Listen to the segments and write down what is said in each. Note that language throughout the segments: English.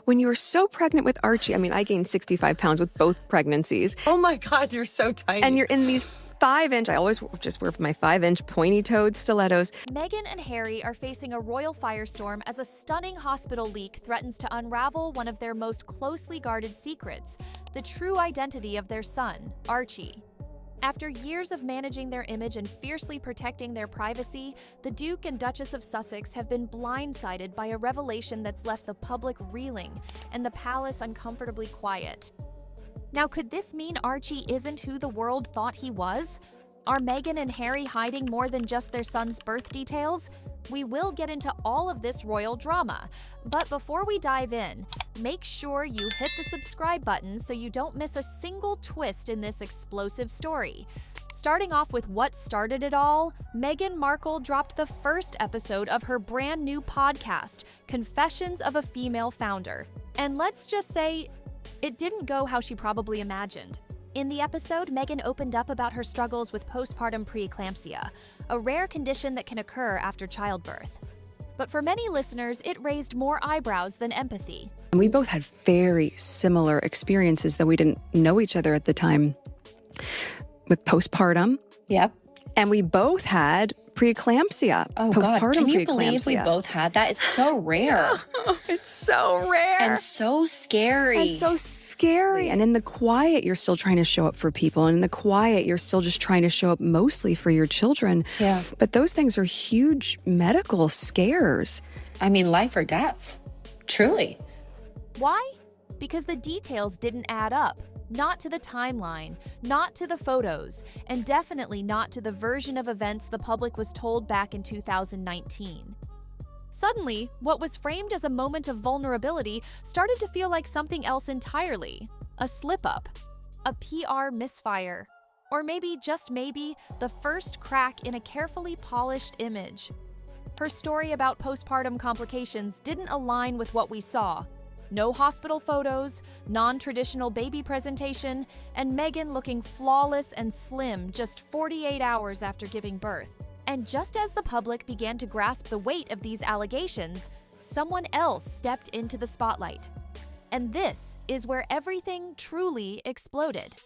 when you were so pregnant with Archie, I mean, I gained 65 pounds with both pregnancies. Oh my God, you're so tiny. And you're in these 5-inch, I always just wear my 5-inch pointy-toed stilettos. Meghan and Harry are facing a royal firestorm as a stunning hospital leak threatens to unravel one of their most closely guarded secrets, the true identity of their son, Archie. After years of managing their image and fiercely protecting their privacy, the Duke and Duchess of Sussex have been blindsided by a revelation that's left the public reeling and the palace uncomfortably quiet. Now, could this mean Archie isn't who the world thought he was? Are Meghan and Harry hiding more than just their son's birth details? We will get into all of this royal drama. But before we dive in, make sure you hit the subscribe button so you don't miss a single twist in this explosive story. Starting off with what started it all, Meghan Markle dropped the first episode of her brand new podcast, Confessions of a Female Founder. And let's just say, it didn't go how she probably imagined. In the episode, Meghan opened up about her struggles with postpartum preeclampsia, a rare condition that can occur after childbirth. But for many listeners, it raised more eyebrows than empathy. We both had very similar experiences, though we didn't know each other at the time, with postpartum. Yep. And we both had preeclampsia. Oh God, can you believe we both had that? It's so rare. It's so rare. And so scary. And so scary. And in the quiet, you're still trying to show up for people. And in the quiet, you're still just trying to show up mostly for your children. Yeah. But those things are huge medical scares. I mean, life or death. Truly. Why? Because the details didn't add up. Not to the timeline, not to the photos, and definitely not to the version of events the public was told back in 2019. Suddenly, what was framed as a moment of vulnerability started to feel like something else entirely. A slip-up, a PR misfire, or maybe, just maybe, the first crack in a carefully polished image. Her story about postpartum complications didn't align with what we saw. No hospital photos, non-traditional baby presentation, and Meghan looking flawless and slim just 48 hours after giving birth. And just as the public began to grasp the weight of these allegations, someone else stepped into the spotlight. And this is where everything truly exploded.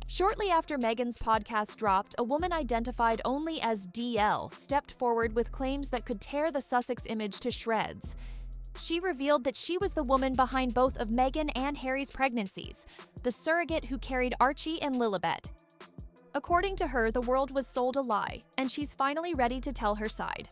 Shortly after Meghan's podcast dropped, a woman identified only as DL stepped forward with claims that could tear the Sussex image to shreds. She revealed that she was the woman behind both of Meghan and Harry's pregnancies, the surrogate who carried Archie and Lilibet. According to her, the world was sold a lie, and she's finally ready to tell her side.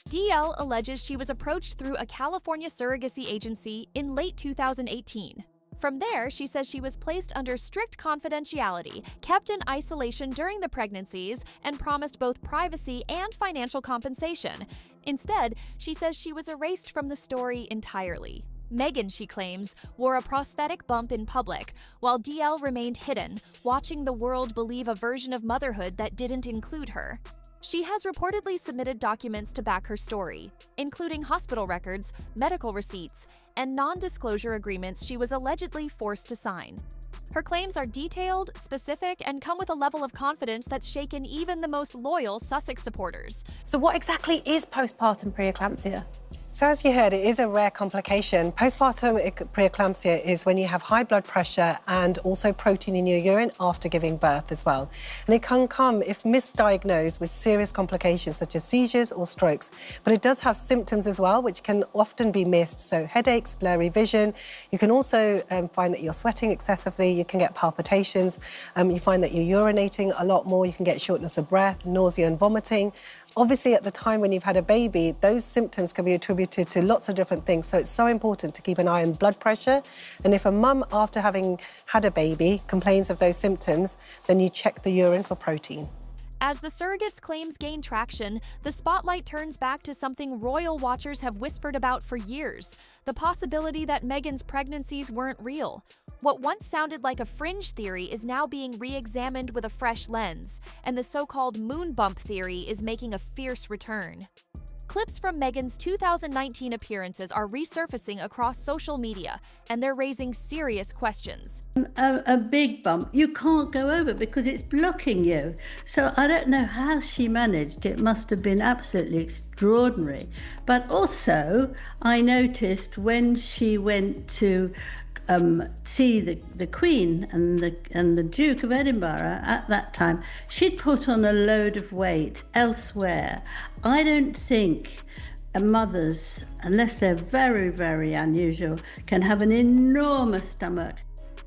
DL alleges she was approached through a California surrogacy agency in late 2018. From there, she says she was placed under strict confidentiality, kept in isolation during the pregnancies, and promised both privacy and financial compensation. Instead, she says she was erased from the story entirely. Meghan, she claims, wore a prosthetic bump in public, while DL remained hidden, watching the world believe a version of motherhood that didn't include her. She has reportedly submitted documents to back her story, including hospital records, medical receipts, and non-disclosure agreements she was allegedly forced to sign. Her claims are detailed, specific, and come with a level of confidence that's shaken even the most loyal Sussex supporters. So what exactly is postpartum preeclampsia? So as you heard, it is a rare complication. Postpartum preeclampsia is when you have high blood pressure and also protein in your urine after giving birth as well. And it can come, if misdiagnosed, with serious complications such as seizures or strokes. But it does have symptoms as well, which can often be missed. So headaches, blurry vision. You can also find that you're sweating excessively. You can get palpitations. You find that you're urinating a lot more. You can get shortness of breath, nausea and vomiting. Obviously, at the time when you've had a baby, those symptoms can be attributed to lots of different things. So it's so important to keep an eye on blood pressure. And if a mum, after having had a baby, complains of those symptoms, then you check the urine for protein. As the surrogate's claims gain traction, the spotlight turns back to something royal watchers have whispered about for years: the possibility that Meghan's pregnancies weren't real. What once sounded like a fringe theory is now being re-examined with a fresh lens, and the so-called moon bump theory is making a fierce return. Clips from Meghan's 2019 appearances are resurfacing across social media, and they're raising serious questions. A big bump, you can't go over because it's blocking you. So I don't know how she managed. It must have been absolutely extraordinary. But also, I noticed when she went to see the Queen and the Duke of Edinburgh at that time, she'd put on a load of weight elsewhere. I don't think mothers, unless they're very, very unusual, can have an enormous stomach.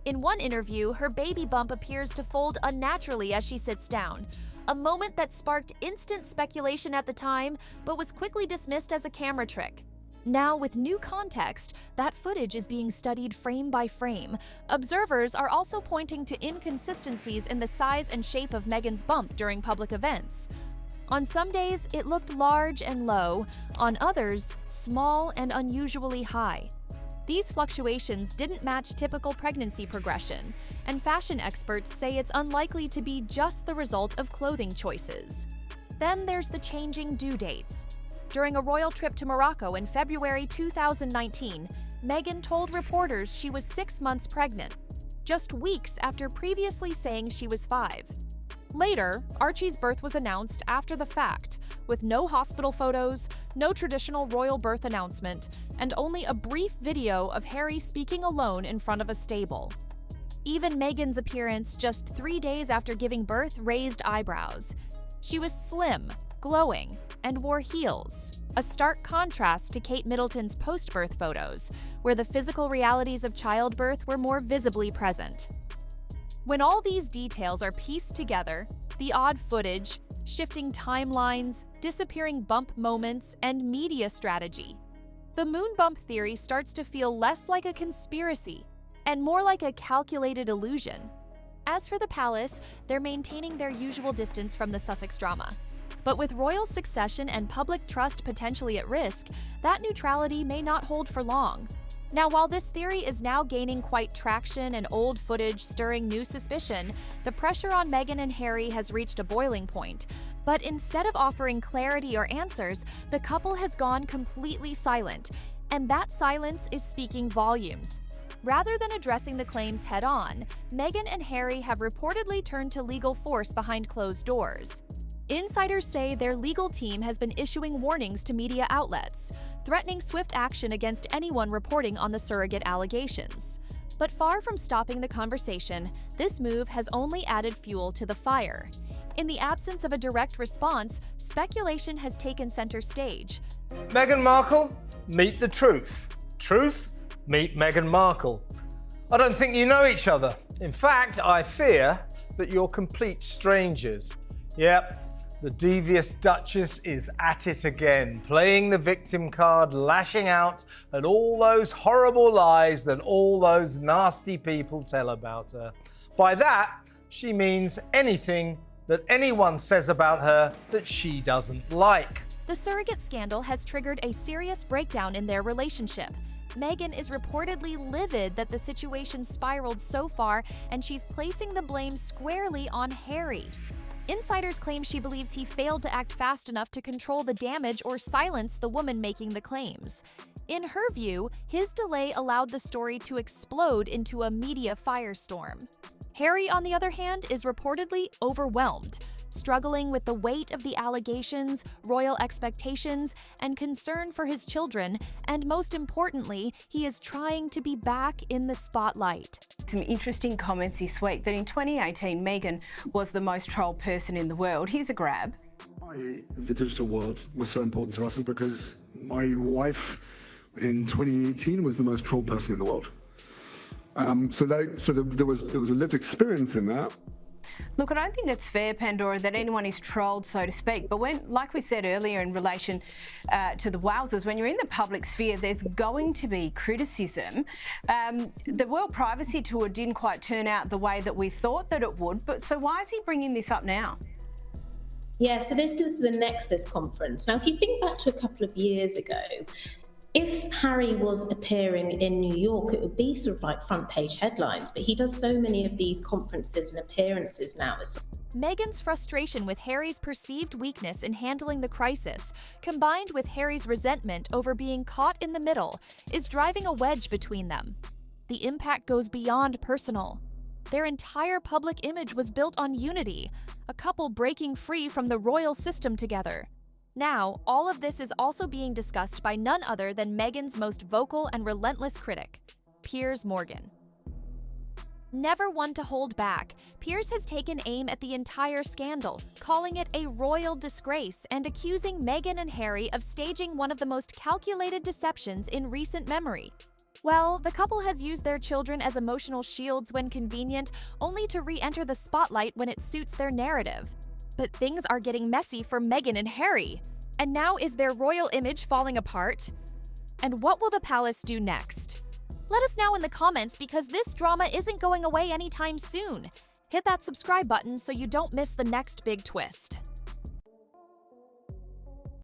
In one interview, her baby bump appears to fold unnaturally as she sits down, a moment that sparked instant speculation at the time, but was quickly dismissed as a camera trick. Now, with new context, that footage is being studied frame by frame. Observers are also pointing to inconsistencies in the size and shape of Meghan's bump during public events. On some days, it looked large and low. On others, small and unusually high. These fluctuations didn't match typical pregnancy progression, and fashion experts say it's unlikely to be just the result of clothing choices. Then there's the changing due dates. During a royal trip to Morocco in February 2019, Meghan told reporters she was 6 months pregnant, just weeks after previously saying she was 5. Later, Archie's birth was announced after the fact, with no hospital photos, no traditional royal birth announcement, and only a brief video of Harry speaking alone in front of a stable. Even Meghan's appearance just 3 days after giving birth raised eyebrows. She was slim, glowing, and wore heels, a stark contrast to Kate Middleton's post-birth photos, where the physical realities of childbirth were more visibly present. When all these details are pieced together, the odd footage, shifting timelines, disappearing bump moments, and media strategy, the moon bump theory starts to feel less like a conspiracy and more like a calculated illusion. As for the palace, they're maintaining their usual distance from the Sussex drama. But with royal succession and public trust potentially at risk, that neutrality may not hold for long. Now, while this theory is now gaining quite traction and old footage stirring new suspicion, the pressure on Meghan and Harry has reached a boiling point. But instead of offering clarity or answers, the couple has gone completely silent, and that silence is speaking volumes. Rather than addressing the claims head-on, Meghan and Harry have reportedly turned to legal force behind closed doors. Insiders say their legal team has been issuing warnings to media outlets, threatening swift action against anyone reporting on the surrogate allegations. But far from stopping the conversation, this move has only added fuel to the fire. In the absence of a direct response, speculation has taken center stage. Meghan Markle, meet the truth. Truth, meet Meghan Markle. I don't think you know each other. In fact, I fear that you're complete strangers. Yep. The devious Duchess is at it again, playing the victim card, lashing out at all those horrible lies that all those nasty people tell about her. By that, she means anything that anyone says about her that she doesn't like. The surrogate scandal has triggered a serious breakdown in their relationship. Meghan is reportedly livid that the situation spiraled so far, and she's placing the blame squarely on Harry. Insiders claim she believes he failed to act fast enough to control the damage or silence the woman making the claims. In her view, his delay allowed the story to explode into a media firestorm. Harry, on the other hand, is reportedly overwhelmed, struggling with the weight of the allegations, royal expectations, and concern for his children, and most importantly, he is trying to be back in the spotlight. Some interesting comments this week that in 2018, Meghan was the most trolled person in the world. Here's a grab. The digital world was so important to us because my wife in 2018 was the most trolled person in the world. So there was a lived experience in that. Look, I don't think it's fair, Pandora, that anyone is trolled, so to speak. But when, like we said earlier in relation to the Wowsers, when you're in the public sphere, there's going to be criticism. The World Privacy Tour didn't quite turn out the way that we thought that it would. But so why is he bringing this up now? Yeah, so this was the Nexus conference. Now, if you think back to a couple of years ago, if Harry was appearing in New York, it would be sort of like front page headlines, but he does so many of these conferences and appearances now. Meghan's frustration with Harry's perceived weakness in handling the crisis, combined with Harry's resentment over being caught in the middle, is driving a wedge between them. The impact goes beyond personal. Their entire public image was built on unity, a couple breaking free from the royal system together. Now, all of this is also being discussed by none other than Meghan's most vocal and relentless critic, Piers Morgan. Never one to hold back, Piers has taken aim at the entire scandal, calling it a royal disgrace and accusing Meghan and Harry of staging one of the most calculated deceptions in recent memory. Well, the couple has used their children as emotional shields when convenient, only to re-enter the spotlight when it suits their narrative. But things are getting messy for Meghan and Harry. And now is their royal image falling apart? And what will the palace do next? Let us know in the comments because this drama isn't going away anytime soon. Hit that subscribe button so you don't miss the next big twist.